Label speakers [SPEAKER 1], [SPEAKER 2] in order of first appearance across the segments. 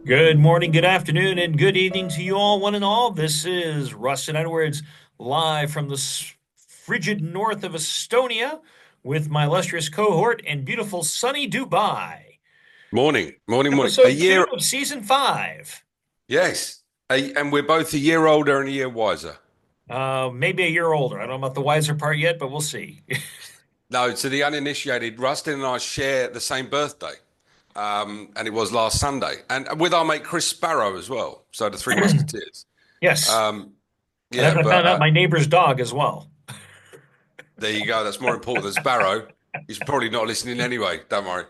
[SPEAKER 1] Good morning, good afternoon, and good evening to you all, one and all. This is Rustin Edwards, live from the frigid north of Estonia with my illustrious cohort and beautiful sunny Dubai.
[SPEAKER 2] Morning, morning, morning. A
[SPEAKER 1] Episode two
[SPEAKER 2] year,
[SPEAKER 1] of season five.
[SPEAKER 2] yes. And we're both a year older and a year wiser.
[SPEAKER 1] Maybe a year older. I don't know about the wiser part yet, but we'll see.
[SPEAKER 2] No, to the uninitiated, Rustin and I share the same birthday. And it was last Sunday. And with our mate Chris Sparrow as well. So the Three Musketeers.
[SPEAKER 1] Yes.
[SPEAKER 2] Um,
[SPEAKER 1] And
[SPEAKER 2] yeah,
[SPEAKER 1] as I
[SPEAKER 2] but
[SPEAKER 1] found out, my neighbor's dog as well.
[SPEAKER 2] there you go. That's more important than Sparrow. He's probably not listening anyway. Don't worry.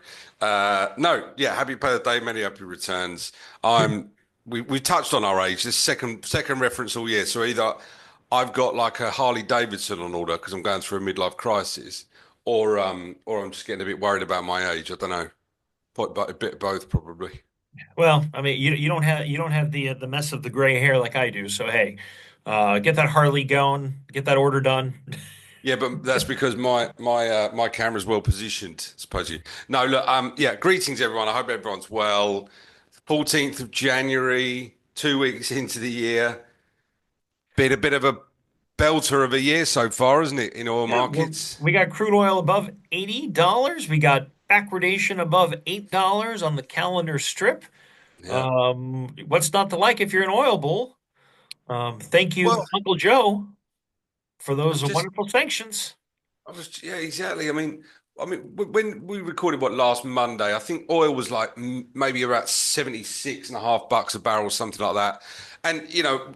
[SPEAKER 2] No, yeah, happy birthday, many happy returns. We touched on our age. This second reference all year. So either I've got like a Harley Davidson on order because I'm going through a midlife crisis, or I'm just getting a bit worried about my age. I don't know. But a bit of both probably.
[SPEAKER 1] Well, I mean, you don't have the mess of the gray hair like I do. So hey, get that Harley going, get that order done.
[SPEAKER 2] Yeah, but that's because my camera's well positioned, suppose you. No, look, yeah, greetings everyone. I hope everyone's well. 14th of January, 2 weeks into the year. Been a bit of a belter of a year so far, isn't it, in oil
[SPEAKER 1] Yeah,
[SPEAKER 2] markets?
[SPEAKER 1] we got crude oil above $80. We got backwardation above $8 on the calendar strip.
[SPEAKER 2] Yeah.
[SPEAKER 1] What's not to like if you're an oil bull? Thank you,
[SPEAKER 2] Well,
[SPEAKER 1] Uncle Joe, for
[SPEAKER 2] I'm
[SPEAKER 1] those
[SPEAKER 2] just,
[SPEAKER 1] wonderful sanctions.
[SPEAKER 2] yeah, exactly. When we recorded what last Monday, I think oil was like maybe about 76 and a half bucks a barrel, something like that. And,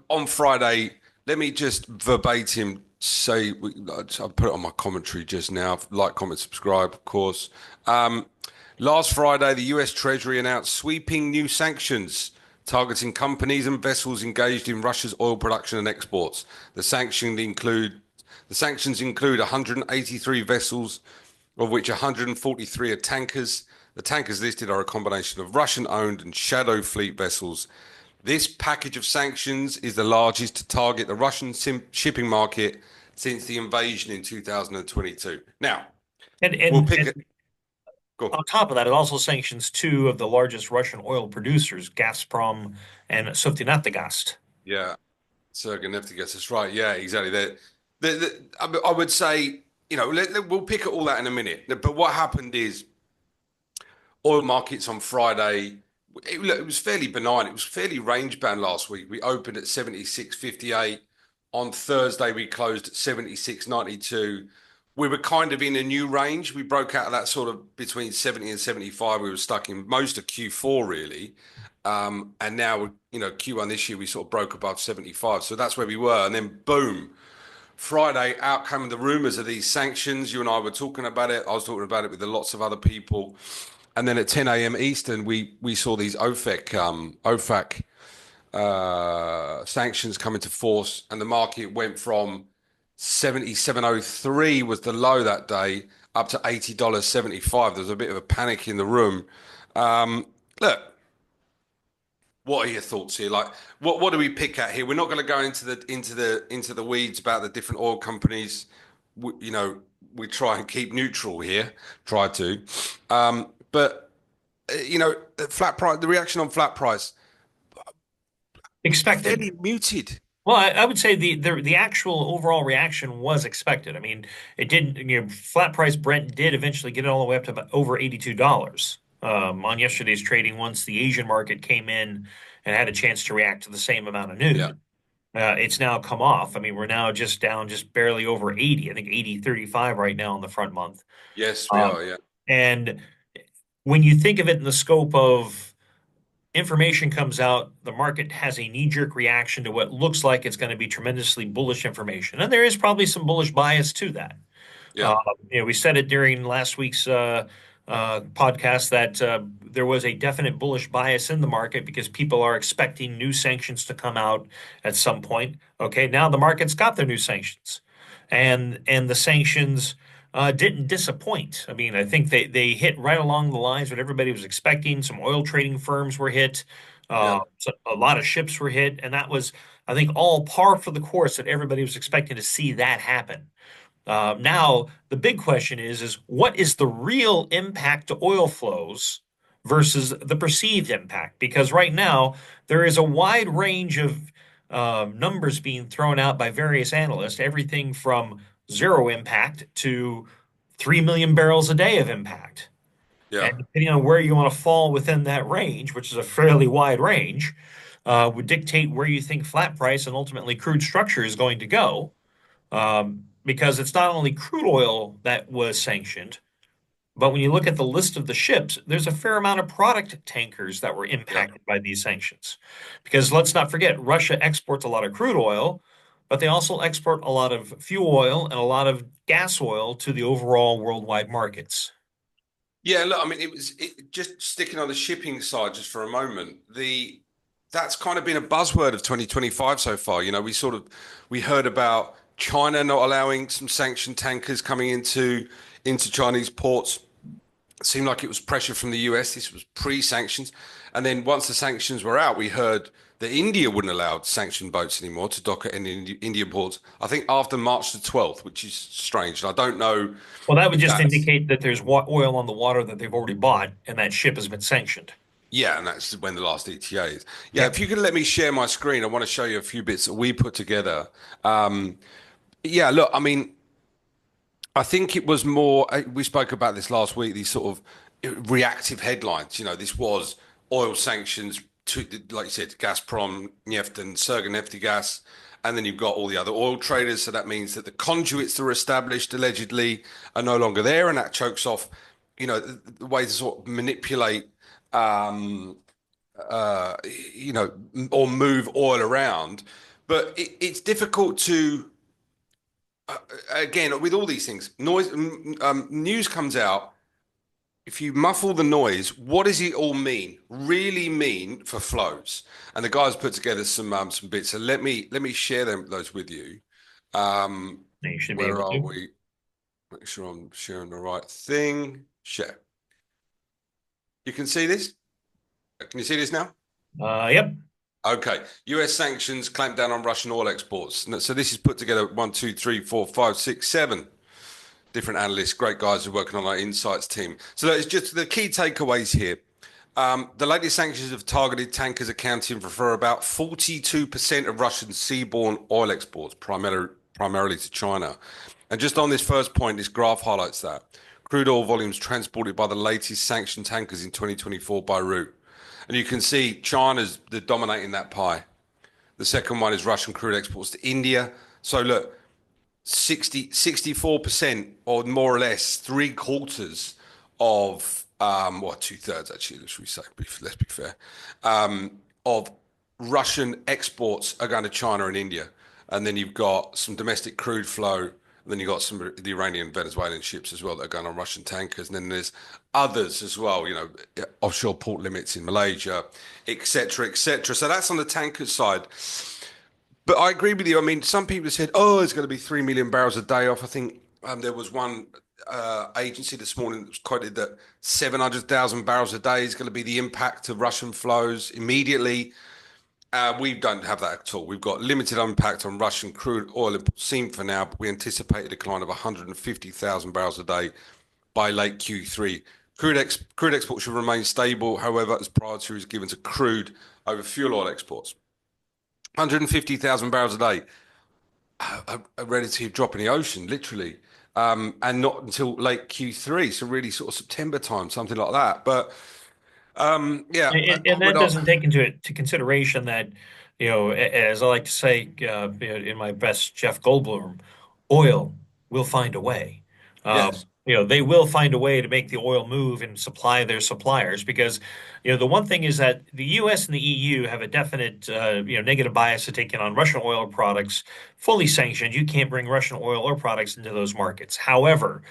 [SPEAKER 2] on Friday, let me just verbatim say, I put it on my commentary just now. Like, comment, subscribe, of course. Um, Last Friday, the US Treasury announced sweeping new sanctions targeting companies and vessels engaged in Russia's oil production and exports. The sanctions include 183 vessels, of which 143 are tankers. The tankers listed are a combination of Russian-owned and shadow fleet vessels. This package of sanctions is the largest to target the Russian shipping market since the invasion in 2022. Now,
[SPEAKER 1] And
[SPEAKER 2] we'll
[SPEAKER 1] and
[SPEAKER 2] pick
[SPEAKER 1] and
[SPEAKER 2] it. Go.
[SPEAKER 1] on top of that, it also sanctions two of the largest Russian oil producers, Gazprom and Softinaftogaz.
[SPEAKER 2] Yeah. Sergey Neftegas, that's right. Yeah, exactly. I would say, we'll pick at all that in a minute. But what happened is oil markets on Friday, it was fairly benign. It was fairly range bound last week. We opened at 76.58. On Thursday, we closed at 76.92. We were kind of in a new range. We broke out of that sort of between 70 and 75. We were stuck in most of Q4, really. And now, Q1 this year, we sort of broke above 75. So that's where we were. And then boom, Friday, out came the rumors of these sanctions. You and I were talking about it. I was talking about it with lots of other people. And then at 10 a.m. Eastern, we saw these OFAC sanctions come into force, and the market went from 77.03 was the low that day up to $80.75. There was a bit of a panic in the room. Look, what are your thoughts here? Like, what do we pick at here? We're not going to go into the weeds about the different oil companies. We try and keep neutral here. Try to, but flat price. The reaction on flat price
[SPEAKER 1] Expected.
[SPEAKER 2] fairly muted.
[SPEAKER 1] Well, I would say the actual overall reaction was expected. I mean, it didn't, flat price Brent did eventually get it all the way up to about over $82 on yesterday's trading once the Asian market came in and had a chance to react to the same amount of
[SPEAKER 2] Yeah.
[SPEAKER 1] news. It's now come off. I mean, we're now just down just barely over 80. I think 80.35 right now on the front month.
[SPEAKER 2] Yes, we
[SPEAKER 1] Um,
[SPEAKER 2] are. Yeah.
[SPEAKER 1] and when you think of it in the scope of information comes out, the market has a knee-jerk reaction to what looks like it's going to be tremendously bullish information, and there is probably some bullish bias to that.
[SPEAKER 2] Yeah.
[SPEAKER 1] Uh, we said it during last week's podcast that there was a definite bullish bias in the market because people are expecting new sanctions to come out at some point. Okay, now the market's got their new sanctions, and the sanctions didn't disappoint. I mean, I think they hit right along the lines what everybody was expecting. Some oil trading firms were hit.
[SPEAKER 2] Yeah.
[SPEAKER 1] So a lot of ships were hit, and that was, I think, all par for the course that everybody was expecting to see that happen. Now, the big question is what is the real impact to oil flows versus the perceived impact. Because right now, there is a wide range of numbers being thrown out by various analysts, everything from zero impact to 3 million barrels a day of impact.
[SPEAKER 2] Yeah.
[SPEAKER 1] And depending on where you want to fall within that range, which is a fairly wide range, would dictate where you think flat price and ultimately crude structure is going to go. Because it's not only crude oil that was sanctioned, but when you look at the list of the ships, there's a fair amount of product tankers that were
[SPEAKER 2] Yeah.
[SPEAKER 1] impacted by these sanctions. Because let's not forget, Russia exports a lot of crude oil, but they also export a lot of fuel oil and a lot of gas oil to the overall worldwide markets.
[SPEAKER 2] Yeah, look, I mean, just sticking on the shipping side just for a moment. That's kind of been a buzzword of 2025 so far. We heard about China not allowing some sanctioned tankers coming into Chinese ports. It seemed like it was pressure from the US. This was pre-sanctions. And then once the sanctions were out, we heard that India wouldn't allow sanctioned boats anymore to dock at Indian ports. I think after March the 12th, which is strange. And I don't know
[SPEAKER 1] Well, that would
[SPEAKER 2] if
[SPEAKER 1] just
[SPEAKER 2] that's
[SPEAKER 1] indicate that there's oil on the water that they've already bought, and that ship has been sanctioned.
[SPEAKER 2] Yeah, and that's when the last ETA is. Yeah,
[SPEAKER 1] Yeah.
[SPEAKER 2] if you could let me share my screen, I want to show you a few bits that we put together. Um, yeah, look, I mean, I think it was more, we spoke about this last week, these sort of reactive headlines. This was oil sanctions to, like you said, Gazprom, Neft, and Gas. And then you've got all the other oil traders. So that means that the conduits that were established allegedly are no longer there. And that chokes off, the way to sort of manipulate um, uh, or move oil around. But it's difficult to, again, with all these things, news comes out. If you muffle the noise, what does it all mean? Really mean for flows? And the guys put together some bits. So let me share those with you. Um,
[SPEAKER 1] You should be
[SPEAKER 2] where
[SPEAKER 1] able
[SPEAKER 2] are
[SPEAKER 1] to.
[SPEAKER 2] we? Make sure I'm sharing the right thing. Share. You can see this? Can you see this now?
[SPEAKER 1] Yep.
[SPEAKER 2] Okay. US sanctions clamp down on Russian oil exports. So this is put together one, two, three, four, five, six, seven different analysts, great guys who are working on our insights team. So it's just the key takeaways here. The latest sanctions have targeted tankers accounting for about 42% of Russian seaborne oil exports, primarily to China. And just on this first point, this graph highlights that. Crude oil volumes transported by the latest sanctioned tankers in 2024 by route. And you can see China's dominating that pie. The second one is Russian crude exports to India. So look, 64% or more or less, three quarters of, well, two-thirds actually, should we say, let's be fair, of Russian exports are going to China and India. And then you've got some domestic crude flow. And then you've got some of the Iranian, Venezuelan ships as well that are going on Russian tankers. And then there's others as well, offshore port limits in Malaysia, et cetera, et cetera. So that's on the tanker side. But I agree with you. I mean, some people said, "Oh, it's going to be 3 million barrels a day off." I think there was one agency this morning that was quoted that 700,000 barrels a day is going to be the impact of Russian flows immediately. We don't have that at all. We've got limited impact on Russian crude oil imports seen for now, but we anticipate a decline of 150,000 barrels a day by late Q3. Crude exports should remain stable, however, as priority is given to crude over fuel oil exports. 150,000 barrels a day, a relative drop in the ocean, literally, and not until late Q3, so really sort of September time, something like that. But yeah, I
[SPEAKER 1] And
[SPEAKER 2] would.
[SPEAKER 1] that doesn't take into consideration that, as I like to say, in my best Jeff Goldblum, oil will find a way.
[SPEAKER 2] Yes,
[SPEAKER 1] They will find a way to make the oil move and supply their suppliers because, the one thing is that the U.S. and the EU have a definite, negative bias to taking on Russian oil products fully sanctioned. You can't bring Russian oil or products into those markets. However,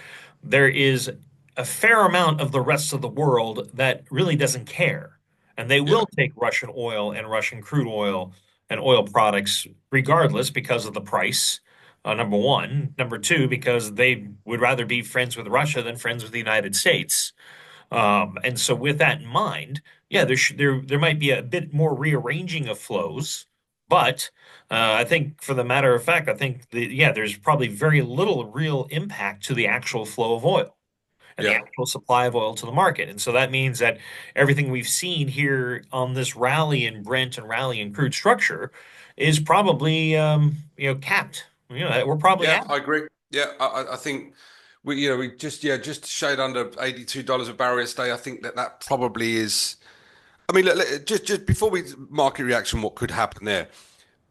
[SPEAKER 1] there is a fair amount of the rest of the world that really doesn't care. And they
[SPEAKER 2] yeah,
[SPEAKER 1] will take Russian oil and Russian crude oil and oil products regardless because of the price. Number one. Number two, because they would rather be friends with Russia than friends with the United States. And so, with that in mind, yeah, there might be a bit more rearranging of flows, but I think, for the matter of fact, I think there's probably very little real impact to the actual flow of oil. and the
[SPEAKER 2] Yeah.
[SPEAKER 1] actual supply of oil to the market. And so that means that everything we've seen here on this rally in Brent and rally in crude structure is probably capped. We're probably
[SPEAKER 2] Yeah,
[SPEAKER 1] at.
[SPEAKER 2] I agree. Yeah, I think we just shade under $82 a barrel yesterday. I think that probably is. I mean, just before we market reaction, what could happen there?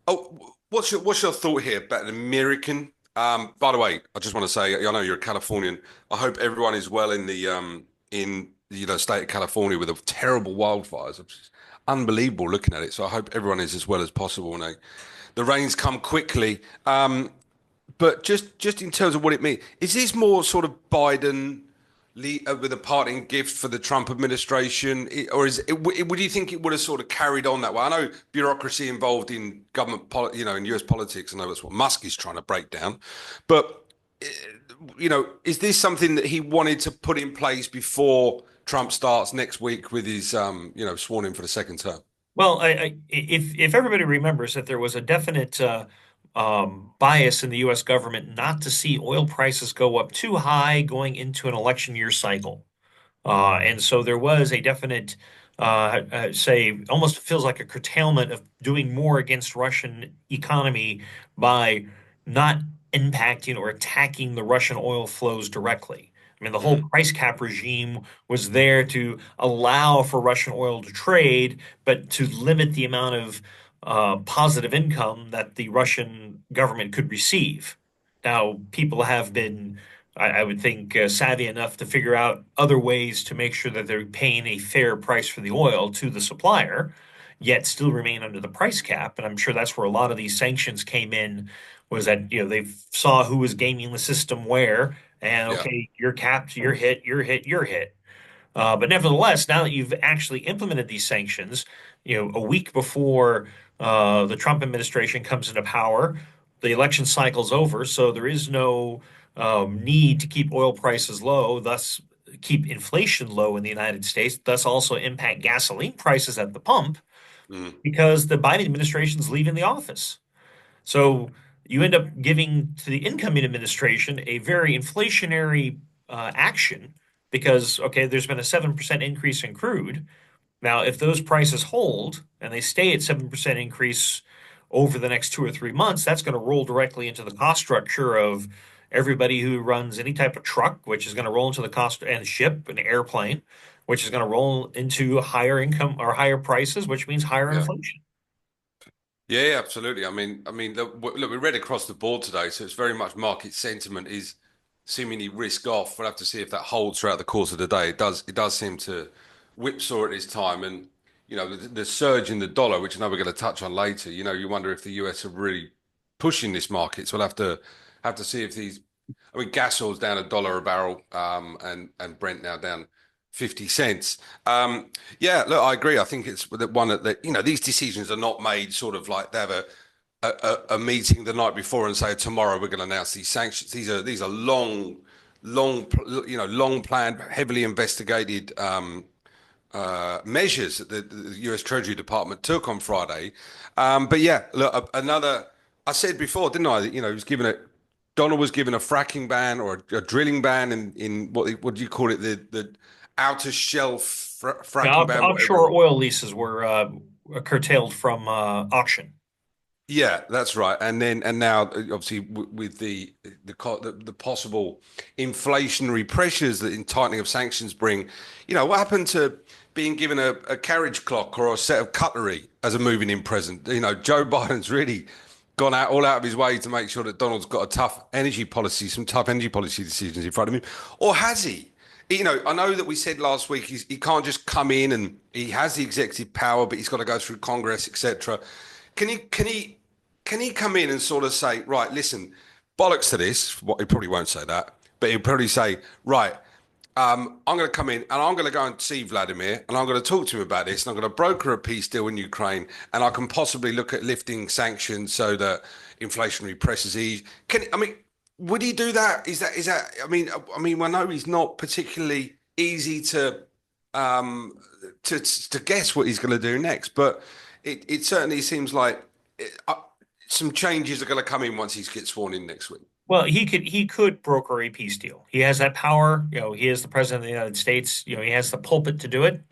[SPEAKER 2] Oh, what's your thought here about an American? By the way, I just want to say, I know you're a Californian. I hope everyone is well in the state of California with the terrible wildfires. It's just unbelievable looking at it. So I hope everyone is as well as possible, and the rains come quickly. But just in terms of what it means, is this more sort of Biden with a parting gift for the Trump administration, or would you think it would have sort of carried on that way? I know bureaucracy involved in government, in US politics. I know that's what Musk is trying to break down, but eh, is this something that he wanted to put in place before Trump starts next week with his, sworn in for the second term?
[SPEAKER 1] Well, if everybody remembers that there was a definite bias in the U.S. government not to see oil prices go up too high going into an election year cycle. And so there was a definite, say, almost feels like a curtailment of doing more against Russian economy by not impacting or attacking the Russian oil flows directly. I mean, the whole
[SPEAKER 2] Mm,
[SPEAKER 1] price cap regime was there to allow for Russian oil to trade, but to limit the amount of positive income that the Russian government could receive. Now, people have been I would think, savvy enough to figure out other ways to make sure that they're paying a fair price for the oil to the supplier, yet still remain under the price cap. And I'm sure that's where a lot of these sanctions came in, was that, they saw who was gaming the system where, and
[SPEAKER 2] yeah.
[SPEAKER 1] okay, you're capped, you're hit, you're hit, you're hit. But nevertheless, now that you've actually implemented these sanctions, a week before the Trump administration comes into power, the election cycle's over, so there is no need to keep oil prices low, thus keep inflation low in the United States, thus also impact gasoline prices at the pump
[SPEAKER 2] Mm,
[SPEAKER 1] because the Biden administration's leaving the office. So you end up giving to the incoming administration a very inflationary action because, okay, there's been a 7% increase in crude. Now, if those prices hold and they stay at 7% increase over the next 2 or 3 months, that's going to roll directly into the cost structure of everybody who runs any type of truck, which is going to roll into the cost and ship an airplane, which is going to roll into higher income or higher prices, which means higher
[SPEAKER 2] yeah.
[SPEAKER 1] inflation.
[SPEAKER 2] Yeah, yeah, absolutely. Look, we read across the board today, so it's very much market sentiment is seemingly risk off. We'll have to see if that holds throughout the course of the day. It does seem to whipsaw at this time, and the surge in the dollar, which I know we're going to touch on later. You wonder if the US are really pushing this market. So we'll have to see if these. I mean, gas oil's down $1 a barrel, and Brent now down 50 cents. Yeah, look, I agree. I think it's the one that these decisions are not made sort of like they have a meeting the night before and say tomorrow we're going to announce these sanctions. These are long planned, heavily investigated measures that the U.S. Treasury Department took on Friday. But yeah, look, another. I said before, didn't I? That, he was given Donald was given a fracking ban or a drilling ban in what do you call it? The outer shelf
[SPEAKER 1] Yeah,
[SPEAKER 2] fracking ban, whatever.
[SPEAKER 1] offshore oil leases were curtailed from auction.
[SPEAKER 2] Yeah, that's right. And now, obviously, with the possible inflationary pressures that in tightening of sanctions bring, what happened to being given a carriage clock or a set of cutlery as a moving in present? Joe Biden's really gone all out of his way to make sure that Donald's got some tough energy policy decisions in front of him, or has he? I know that we said last week he can't just come in and he has the executive power, but he's got to go through Congress, etc. Can he come in and sort of say, right, listen, bollocks to this? He probably won't say that, but he'll probably say, right, I'm going to come in and I'm going to go and see Vladimir and I'm going to talk to him about this and I'm going to broker a peace deal in Ukraine and I can possibly look at lifting sanctions so that inflationary pressures ease. Would he do that? Is that? I know he's not particularly easy um, to guess what he's going to do next, but it certainly seems like some changes are going to come in once he gets sworn in next week.
[SPEAKER 1] Well, he could broker a peace deal. He has that power. He is the president of the United States. He has the pulpit to do it.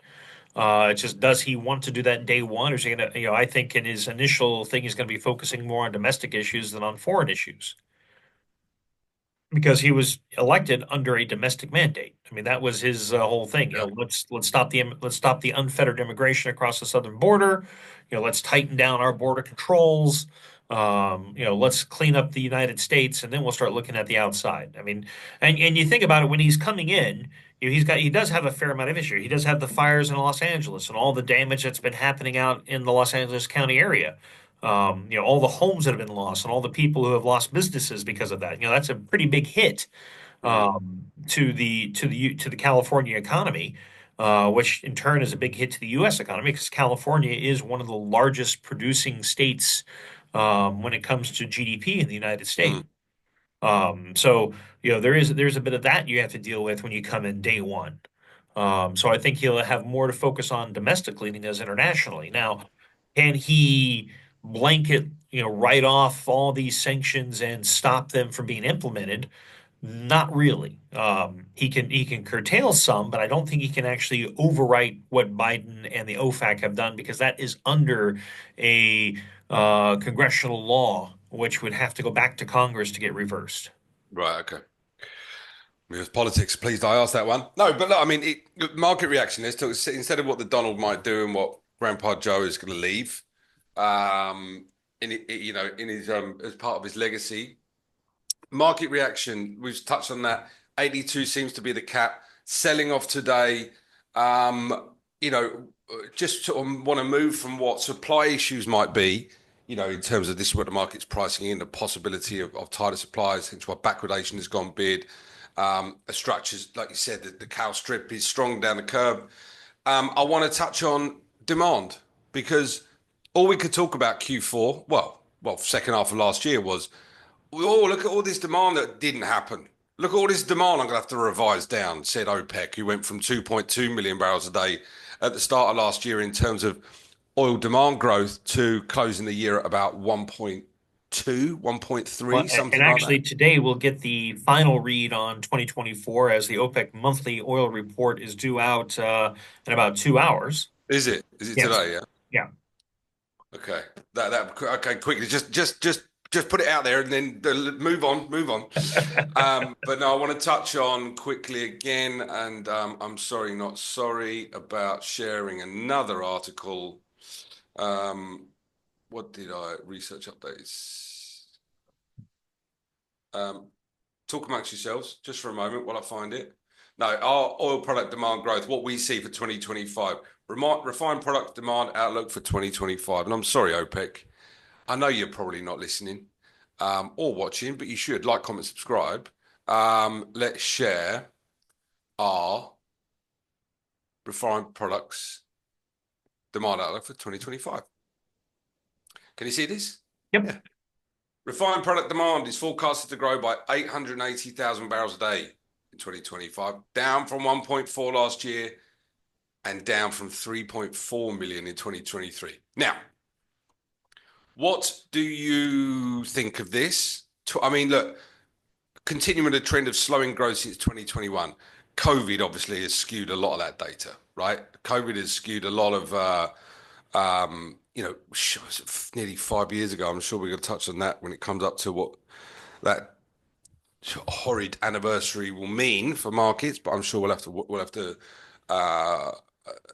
[SPEAKER 1] It's just, does he want to do that day one, or is he going to? I think in his initial thing, he's going to be focusing more on domestic issues than on foreign issues, because he was elected under a domestic mandate. I mean, that was his whole thing.
[SPEAKER 2] Yeah.
[SPEAKER 1] Let's stop the unfettered immigration across the southern border. Let's tighten down our border controls. Let's clean up the United States, and then we'll start looking at the outside. I mean, and you think about it, when he's coming in, he does have a fair amount of issue. He does have the fires in Los Angeles and all the damage that's been happening out in the Los Angeles County area. All the homes that have been lost and all the people who have lost businesses because of that. That's a pretty big hit
[SPEAKER 2] Mm,
[SPEAKER 1] to the California economy, which in turn is a big hit to the U.S. economy, because California is one of the largest producing states when it comes to GDP in the United States.
[SPEAKER 2] mm.
[SPEAKER 1] So there's a bit of that you have to deal with when you come in day one. So I think he'll have more to focus on domestically than he does internationally. Now, can he blanket, write off all these sanctions and stop them from being implemented? Not really. He can curtail some, but I don't think he can actually overwrite what Biden and the OFAC have done, because that is under a congressional law, which would have to go back to Congress to get reversed.
[SPEAKER 2] Right. Okay. With politics, please. I asked that one. No, but look, I mean, market reaction. Let's talk instead of what the Donald might do and what Grandpa Joe is going to leave, in his as part of his legacy. Market reaction. We've touched on that. 82 seems to be the cap. Selling off today. Just sort of want to move from what supply issues might be. In terms of this is what the market's pricing in, the possibility of tighter supplies, hence why backwardation has gone bid. Structures, like you said, the cow strip is strong down the curve. I want to touch on demand, because all we could talk about Q4, second half of last year was, oh, look at all this demand that didn't happen. Look at all this demand I'm going to have to revise down, said OPEC, who went from 2.2 million barrels a day at the start of last year in terms of oil demand growth to closing the year at about 1.2,
[SPEAKER 1] Well,
[SPEAKER 2] 1.3,
[SPEAKER 1] and
[SPEAKER 2] something like that.
[SPEAKER 1] actually today we'll get the final read on 2024, as the OPEC monthly oil report is due out in about 2 hours.
[SPEAKER 2] Is it? Is it
[SPEAKER 1] Yes.
[SPEAKER 2] today? Yeah.
[SPEAKER 1] Yeah.
[SPEAKER 2] Okay. Okay. Quickly, just put it out there and then move on, move on. But no, I want to touch on quickly again, and I'm sorry, not sorry about sharing another article. What did I research updates? Talk amongst yourselves just for a moment while I find it. No, our oil product demand growth, what we see for 2025, refined product demand outlook for 2025. And I'm sorry, OPEC. I know you're probably not listening or watching, but you should like, comment, subscribe. Let's share our refined products demand outlook for 2025. Can you see this?
[SPEAKER 1] Yep.
[SPEAKER 2] Yeah. Refined product demand is forecasted to grow by 880,000 barrels a day in 2025, down from 1.4 last year and down from 3.4 million in 2023. Now, what do you think of this? I mean, look, continuing the trend of slowing growth since 2021. COVID obviously has skewed a lot of that data, right? COVID has skewed a lot of, nearly 5 years ago. I'm sure we're going to touch on that when it comes up to what that horrid anniversary will mean for markets. But I'm sure we'll have to. Uh,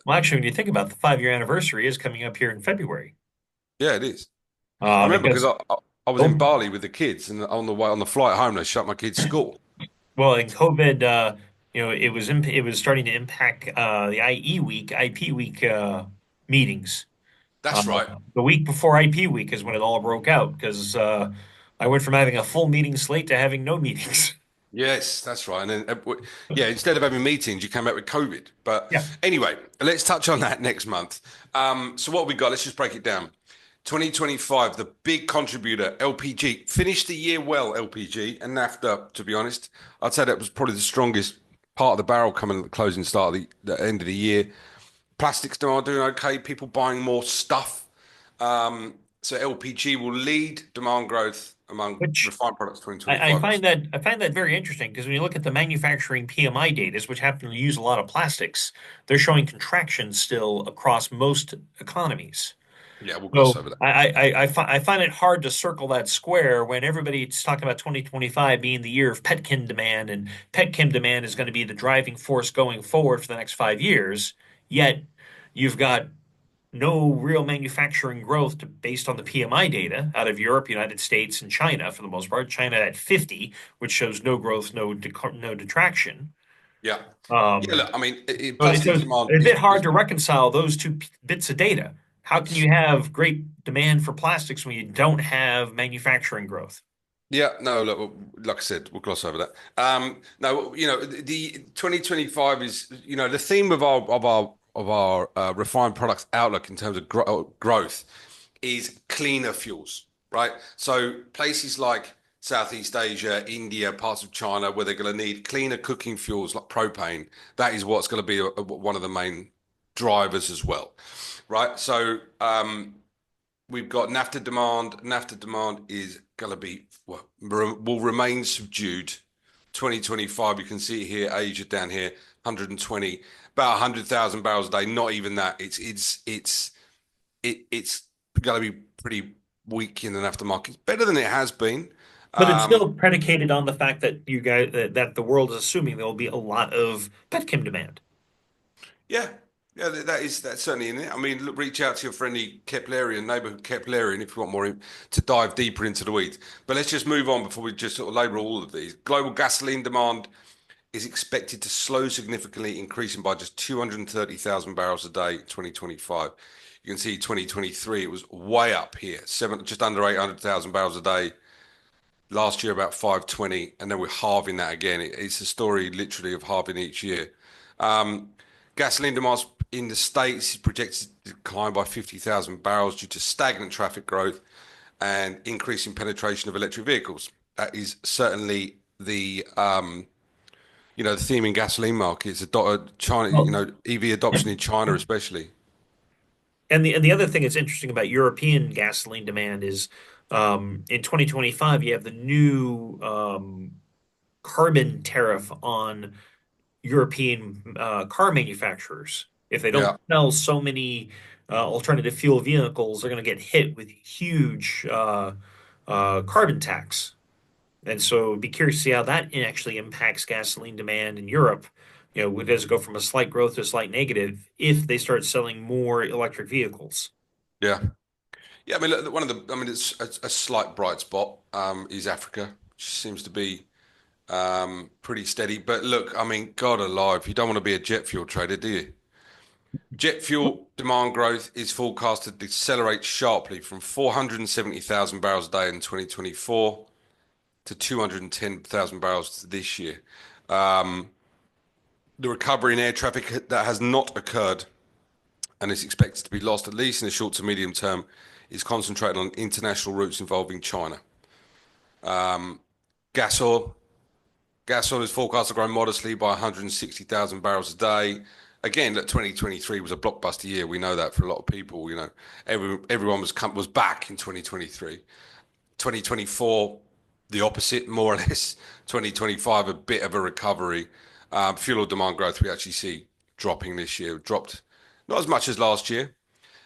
[SPEAKER 1] Well, actually, when you think about, the 5-year anniversary is coming up here in February.
[SPEAKER 2] yeah, it is. I remember because
[SPEAKER 1] Because
[SPEAKER 2] I was in
[SPEAKER 1] oh,
[SPEAKER 2] Bali with the kids, and on the flight home, they shut my kids' school.
[SPEAKER 1] well, in COVID, it was starting to impact the IP week meetings. Uh,
[SPEAKER 2] That's right.
[SPEAKER 1] the week before IP week is when it all broke out, because I went from having a full meeting slate to having no meetings.
[SPEAKER 2] Yes, that's right. And then, yeah, instead of having meetings, you came out with COVID. But
[SPEAKER 1] Yeah.
[SPEAKER 2] anyway, let's touch on that next month. So what have we got? Let's just break it down. 2025, the big contributor, LPG, finished the year well, LPG and NAFTA, to be honest. I'd say that was probably the strongest part of the barrel coming at the closing start of the end of the year. Plastics demand doing okay, people buying more stuff. So LPG will lead demand growth among
[SPEAKER 1] which
[SPEAKER 2] refined products
[SPEAKER 1] I
[SPEAKER 2] 2025.
[SPEAKER 1] find that very interesting because when you look at the manufacturing PMI data, which happen to use a lot of plastics, they're showing contraction still across most economies.
[SPEAKER 2] Yeah, we'll gloss
[SPEAKER 1] So
[SPEAKER 2] over that.
[SPEAKER 1] I find it hard to circle that square when everybody's talking about 2025 being the year of petchem demand, and petchem demand is going to be the driving force going forward for the next 5 years. Yet you've got no real manufacturing growth based on the PMI data out of Europe, United States, and China for the most part. China at 50, which shows no growth, no detraction.
[SPEAKER 2] Yeah. Yeah,
[SPEAKER 1] Um,
[SPEAKER 2] look, I mean,
[SPEAKER 1] so it's
[SPEAKER 2] plastic
[SPEAKER 1] a,
[SPEAKER 2] demand
[SPEAKER 1] a bit hard
[SPEAKER 2] is
[SPEAKER 1] to reconcile those two bits of data. How can you have great demand for plastics when you don't have manufacturing growth?
[SPEAKER 2] yeah, no, look, like I said, we'll gloss over that. No, the 2025 is, the theme of our refined products outlook in terms of growth is cleaner fuels, right? So places like Southeast Asia, India, parts of China, where they're going to need cleaner cooking fuels like propane, that is what's going to be one of the main drivers as well, right? So, we've got naphtha demand. Naphtha demand is going to be well, will remain subdued. 2025, you can see here, Asia down here, 120, about 100,000 barrels a day. Not even that. It's going to be pretty weak in the naphtha market. Better than it has been.
[SPEAKER 1] But it's
[SPEAKER 2] Um,
[SPEAKER 1] still predicated on the fact that you guys that the world is assuming there will be a lot of petchem demand.
[SPEAKER 2] Yeah, yeah, that's certainly in it. I mean, look, reach out to your friendly Keplerian neighborhood Keplerian if you want more to dive deeper into the weeds. But let's just move on before we just sort of label all of these. Global gasoline demand is expected to slow significantly, increasing by just 230,000 barrels a day in 2025. You can see 2023 it was way up here, just under 800,000 barrels a day. Last year about 520, and then we're halving that again. It's a story literally of halving each year. Um, Gasoline demand in the States is projected to decline by 50,000 barrels due to stagnant traffic growth and increasing penetration of electric vehicles. That is certainly the theme in gasoline markets. China,
[SPEAKER 1] Well,
[SPEAKER 2] EV adoption in China especially.
[SPEAKER 1] and the other thing that's interesting about European gasoline demand is in 2025 you have the new carbon tariff on European car manufacturers. If they don't
[SPEAKER 2] Yeah,
[SPEAKER 1] sell so many alternative fuel vehicles, they're going to get hit with huge carbon tax. And so be curious to see how that actually impacts gasoline demand in Europe. Does it go from a slight growth to a slight negative if they start selling more electric vehicles?
[SPEAKER 2] yeah, yeah. I mean, look, it's a slight bright spot. Is Africa, which seems to be pretty steady. But look, I mean, God alive, you don't want to be a jet fuel trader, do you? Jet fuel demand growth is forecast to decelerate sharply from 470,000 barrels a day in 2024 to 210,000 barrels this year. Um, the recovery in air traffic that has not occurred and is expected to be lost at least in the short to medium term is concentrated on international routes involving China. Gas oil Gas oil is forecast to grow modestly by 160,000 barrels a day. Again, that 2023 was a blockbuster year. We know that for a lot of people. Everyone was back in 2023. 2024, the opposite, more or less. 2025, a bit of a recovery. Fuel oil demand growth we actually see dropping this year. Dropped not as much as last year.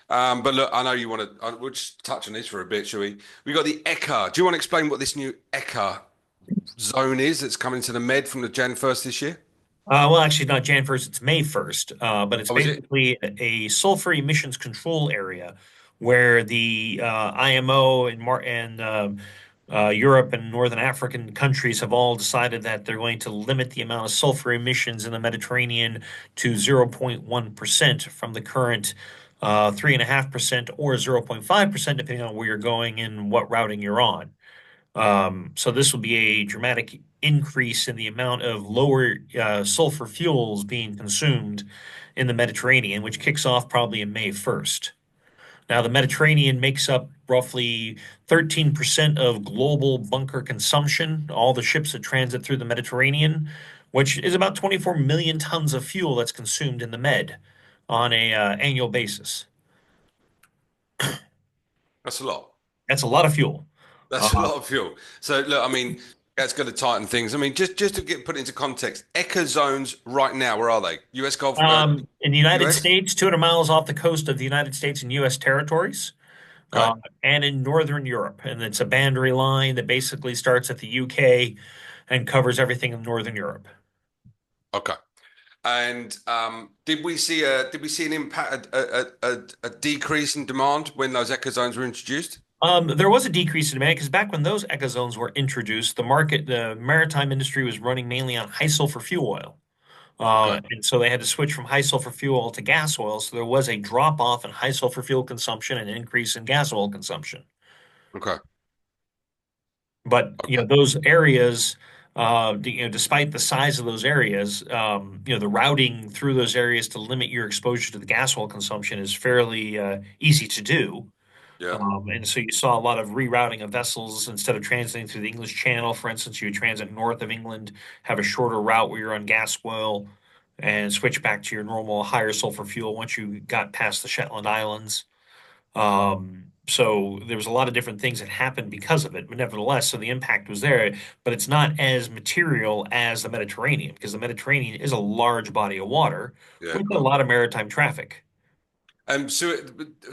[SPEAKER 2] But look, I know you want to. We'll just touch on this for a bit, shall we? We got the ECA. Do you want to explain what this new ECA zone is that's coming to the Med from the Jan 1st this year?
[SPEAKER 1] Well, actually, not Jan 1st, it's May 1st, but it's
[SPEAKER 2] Oh, is it?
[SPEAKER 1] basically a sulfur emissions control area where the IMO and Europe and Northern African countries have all decided that they're going to limit the amount of sulfur emissions in the Mediterranean to 0.1% from the current 3.5% or 0.5%, depending on where you're going and what routing you're on. So this will be a dramatic increase in the amount of lower sulfur fuels being consumed in the Mediterranean, which kicks off probably in May 1st. Now, the Mediterranean makes up roughly 13% of global bunker consumption, all the ships that transit through the Mediterranean, which is about 24 million tons of fuel that's consumed in the Med on a annual basis.
[SPEAKER 2] That's a lot.
[SPEAKER 1] That's a lot of fuel.
[SPEAKER 2] That's a
[SPEAKER 1] Uh,
[SPEAKER 2] lot of fuel. So look, I mean, that's going to tighten things. I mean, just to get put into context, ECA zones right now, where are they? US Gulf,
[SPEAKER 1] in the United
[SPEAKER 2] US?
[SPEAKER 1] States, 200 miles off the coast of the United States and U.S. territories,
[SPEAKER 2] Okay,
[SPEAKER 1] and in Northern Europe. And it's a boundary line that basically starts at the UK and covers everything in Northern Europe.
[SPEAKER 2] okay. And did we see an impact, a decrease in demand when those ECA zones were introduced?
[SPEAKER 1] There was a decrease in demand because back when those eco zones were introduced, the maritime industry was running mainly on high sulfur fuel oil.
[SPEAKER 2] Okay,
[SPEAKER 1] And so they had to switch from high sulfur fuel oil to gas oil. So there was a drop off in high sulfur fuel consumption and an increase in gas oil consumption.
[SPEAKER 2] okay,
[SPEAKER 1] But
[SPEAKER 2] okay.
[SPEAKER 1] those areas, despite the size of those areas, the routing through those areas to limit your exposure to the gas oil consumption is fairly easy to do.
[SPEAKER 2] Yeah,
[SPEAKER 1] And so you saw a lot of rerouting of vessels instead of transiting through the English Channel. For instance, you would transit north of England, have a shorter route where you're on gas oil, and switch back to your normal higher sulfur fuel once you got past the Shetland Islands. So there was a lot of different things that happened because of it, but nevertheless, so the impact was there, but it's not as material as the Mediterranean because the Mediterranean is a large body of water
[SPEAKER 2] yeah, of
[SPEAKER 1] with a
[SPEAKER 2] course.
[SPEAKER 1] lot of maritime traffic.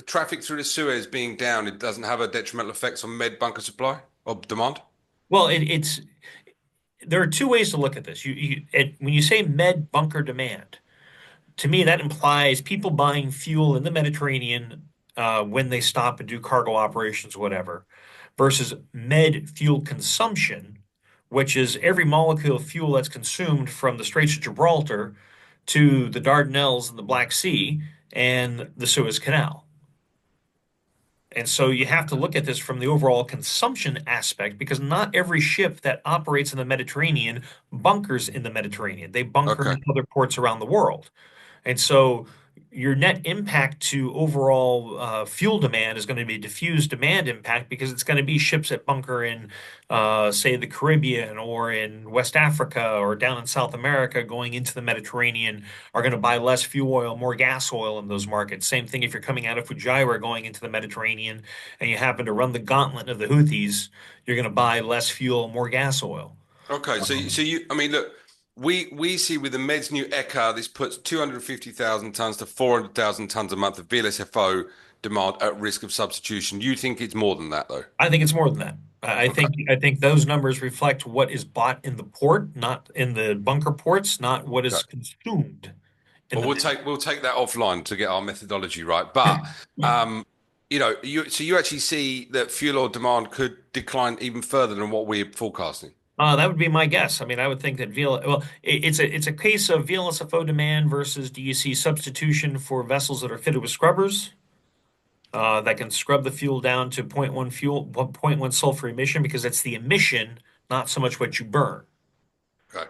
[SPEAKER 2] Traffic through the Suez being down, it doesn't have a detrimental effects on med bunker supply or demand?
[SPEAKER 1] Well, it's there are two ways to look at this. When you say med bunker demand, to me that implies people buying fuel in the Mediterranean when they stop and do cargo operations, whatever, versus med fuel consumption, which is every molecule of fuel that's consumed from the Straits of Gibraltar to the Dardanelles and the Black Sea and the Suez Canal. And so you have to look at this from the overall consumption aspect because not every ship that operates in the Mediterranean bunkers in the Mediterranean. They bunker
[SPEAKER 2] Okay.
[SPEAKER 1] in other ports around the world. And so your net impact to overall fuel demand is going to be diffused demand impact because it's going to be ships that bunker in, say, the Caribbean or in West Africa or down in South America going into the Mediterranean are going to buy less fuel oil, more gas oil in those markets. Same thing if you're coming out of Fujairah going into the Mediterranean and you happen to run the gauntlet of the Houthis, you're going to buy less fuel, more gas oil.
[SPEAKER 2] Okay. I mean, look, we see with the Med's new ECA, this puts 250,000 tons to 400,000 tons a month of VLSFO demand at risk of substitution. You think it's more than that, though?
[SPEAKER 1] I think it's more than that. I
[SPEAKER 2] Okay.
[SPEAKER 1] think I think those numbers reflect what is bought in the port, not in the bunker ports, not what is
[SPEAKER 2] Okay.
[SPEAKER 1] consumed in
[SPEAKER 2] Well,
[SPEAKER 1] the.
[SPEAKER 2] we'll take that offline to get our methodology right. But you actually see that fuel oil demand could decline even further than what we're forecasting.
[SPEAKER 1] That would be my guess. I mean, I would think that it's a case of VLSFO demand versus do you see substitution for vessels that are fitted with scrubbers that can scrub the fuel down to zero point 0.1 fuel, 1.1 sulfur emission because it's the emission, not so much what you burn.
[SPEAKER 2] Okay.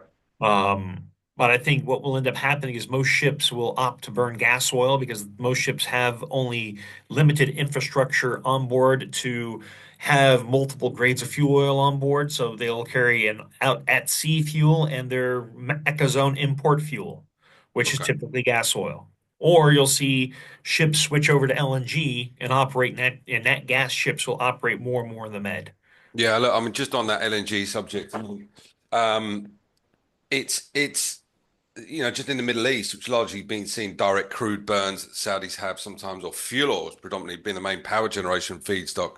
[SPEAKER 1] But I think what will end up happening is most ships will opt to burn gas oil because most ships have only limited infrastructure on board to have multiple grades of fuel oil on board. So they'll carry an out at sea fuel and their Ecozone import fuel, which is
[SPEAKER 2] Okay.
[SPEAKER 1] typically gas oil. Or you'll see ships switch over to LNG and operate net gas ships will operate more and more in the Med.
[SPEAKER 2] Yeah. Look, I mean, just on that LNG subject, I mean, um, it's just in the Middle East, which largely been seen direct crude burns that Saudis have sometimes, or fuel oils predominantly being the main power generation feedstock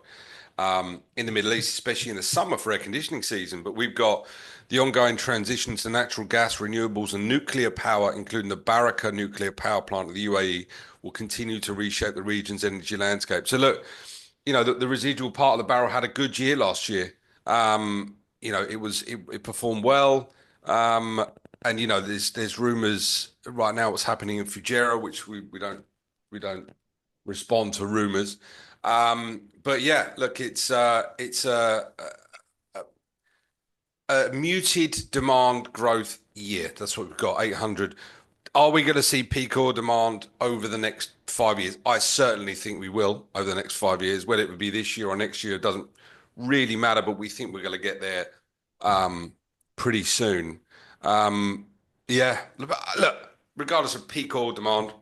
[SPEAKER 2] in the Middle East, especially in the summer for air conditioning season. But we've got the ongoing transition to natural gas, renewables, and nuclear power, including the Baraka nuclear power plant of the UAE, will continue to reshape the region's energy landscape. So look, the residual part of the barrel had a good year last year. It performed well. And there's rumors right now what's happening in Fujairah, which we don't respond to rumors. But yeah, look, it's a muted demand growth year. That's what we've got, 800. Are we going to see peak oil demand over the next 5 years? I certainly think we will over the next 5 years. Whether it would be this year or next year doesn't really matter, but we think we're going to get there pretty soon. Um, yeah, look, regardless of peak oil demand,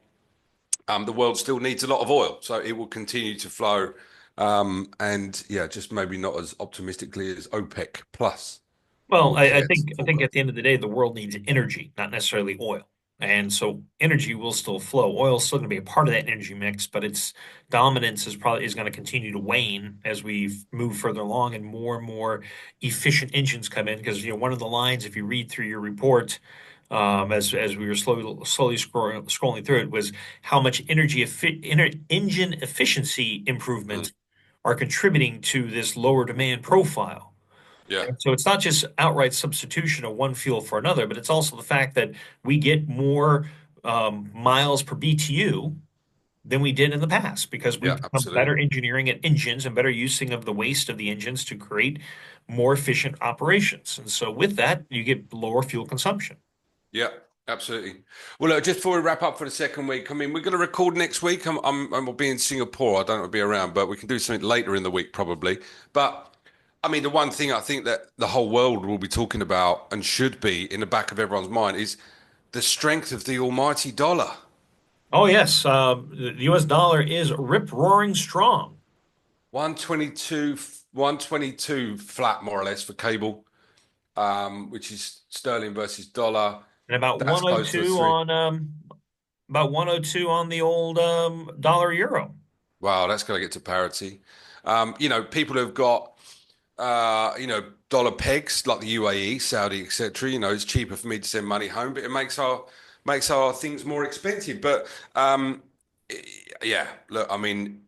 [SPEAKER 2] the world still needs a lot of oil, so it will continue to flow. And yeah, just maybe not as optimistically as OPEC plus
[SPEAKER 1] Well,
[SPEAKER 2] would
[SPEAKER 1] I
[SPEAKER 2] care to
[SPEAKER 1] think I
[SPEAKER 2] talk
[SPEAKER 1] think
[SPEAKER 2] about.
[SPEAKER 1] at the end of the day, the world needs energy, not necessarily oil. And so energy will still flow. Oil's still going to be a part of that energy mix, but its dominance is going to continue to wane as we move further along and more efficient engines come in. Because one of the lines, if you read through your report, as we were slowly scrolling through it, was how much engine efficiency
[SPEAKER 2] Mm,
[SPEAKER 1] improvements are contributing to this lower demand profile.
[SPEAKER 2] yeah,
[SPEAKER 1] And so it's not just outright substitution of one fuel for another, but it's also the fact that we get more miles per BTU than we did in the past because
[SPEAKER 2] yeah,
[SPEAKER 1] we've become
[SPEAKER 2] absolutely.
[SPEAKER 1] better engineering at engines and better using of the waste of the engines to create more efficient operations. And so with that, you get lower fuel consumption.
[SPEAKER 2] Yeah, absolutely. Well, look, just before we wrap up for the second week, I mean, we're going to record next week. I'll be in Singapore. I don't know if I'll be around, but we can do something later in the week probably. But I mean, the one thing I think that the whole world will be talking about and should be in the back of everyone's mind is the strength of the almighty dollar.
[SPEAKER 1] Oh, yes. The US dollar is rip roaring strong
[SPEAKER 2] 122, 122 flat more or less for cable, which is sterling versus dollar.
[SPEAKER 1] and about
[SPEAKER 2] That's close to a
[SPEAKER 1] 102
[SPEAKER 2] three.
[SPEAKER 1] on about 102 on the old dollar euro.
[SPEAKER 2] Wow, that's going to get to parity. People have got dollar pegs like the UAE, Saudi, etc. It's cheaper for me to send money home, but it makes our things more expensive. But yeah, look, I mean,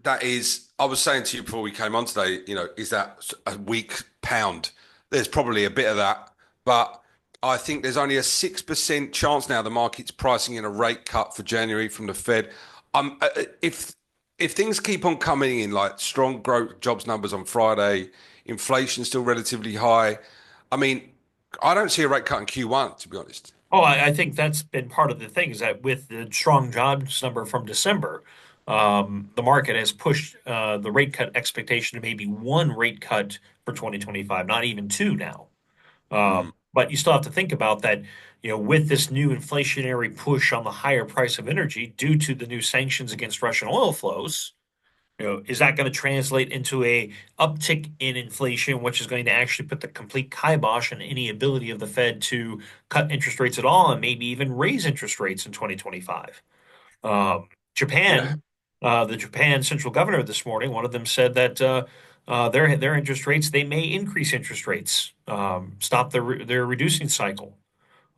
[SPEAKER 2] that is. I was saying to you before we came on today, is that a weak pound? There's probably a bit of that, but I think there's only a 6% chance now the market's pricing in a rate cut for January from the Fed. If things keep on coming in like strong growth jobs numbers on Friday, inflation still relatively high. I mean, I don't see a rate cut in Q1, to be honest.
[SPEAKER 1] Oh, I think that's been part of the thing is that with the strong jobs number from December, the market has pushed the rate cut expectation to maybe one rate cut for 2025, not even two now.
[SPEAKER 2] Mm,
[SPEAKER 1] But you still have to think about that, with this new inflationary push on the higher price of energy due to the new sanctions against Russian oil flows. Is that going to translate into a uptick in inflation, which is going to actually put the complete kibosh on any ability of the Fed to cut interest rates at all and maybe even raise interest rates in 2025?
[SPEAKER 2] yeah,
[SPEAKER 1] Japan, the Japan central governor this morning, one of them said that their interest rates, they may increase interest rates, stop their reducing cycle.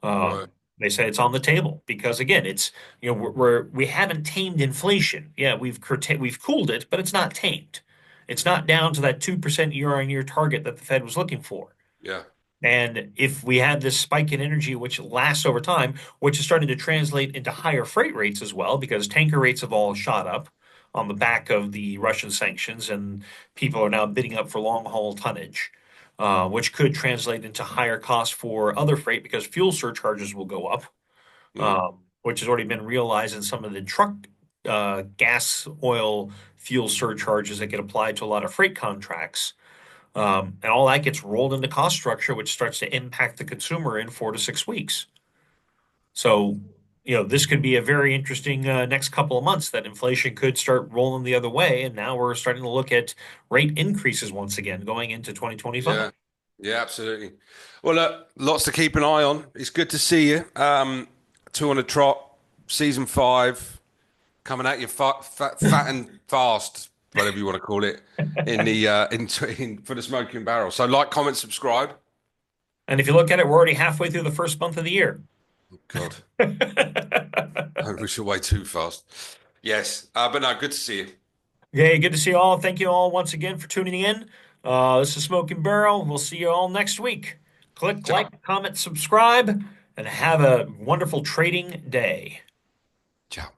[SPEAKER 2] right.
[SPEAKER 1] They say it's on the table because again, it's we haven't tamed inflation. Yeah, we've cooled it, but it's not tamed. It's not down to that 2% year-on-year target that the Fed was looking for.
[SPEAKER 2] Yeah.
[SPEAKER 1] And if we had this spike in energy, which lasts over time, which is starting to translate into higher freight rates as well, because tanker rates have all shot up on the back of the Russian sanctions, and people are now bidding up for long haul tonnage, which could translate into higher costs for other freight because fuel surcharges will go up,
[SPEAKER 2] Mm,
[SPEAKER 1] which has already been realized in some of the truck gas oil fuel surcharges that get applied to a lot of freight contracts. And all that gets rolled into cost structure, which starts to impact the consumer in 4 to 6 weeks. So, this could be a very interesting next couple of months that inflation could start rolling the other way. And now we're starting to look at rate increases once again going into 2025.
[SPEAKER 2] yeah. Yeah, absolutely. Well, lots to keep an eye on. It's good to see you. Two on a trot, season 5, coming at you fat and fast, whatever you want to call it, in the in for the smoking barrel. So, like, comment, subscribe.
[SPEAKER 1] And if you look at it, we're already halfway through the first month of the year.
[SPEAKER 2] God, don't wish away too fast. Yes, but no, good to see you.
[SPEAKER 1] Okay, good to see you all. Thank you all once again for tuning in. This is Smoking Barrel. We'll see you all next week. Click
[SPEAKER 2] Ciao.
[SPEAKER 1] like, comment, subscribe, and have a wonderful trading day.
[SPEAKER 2] Ciao.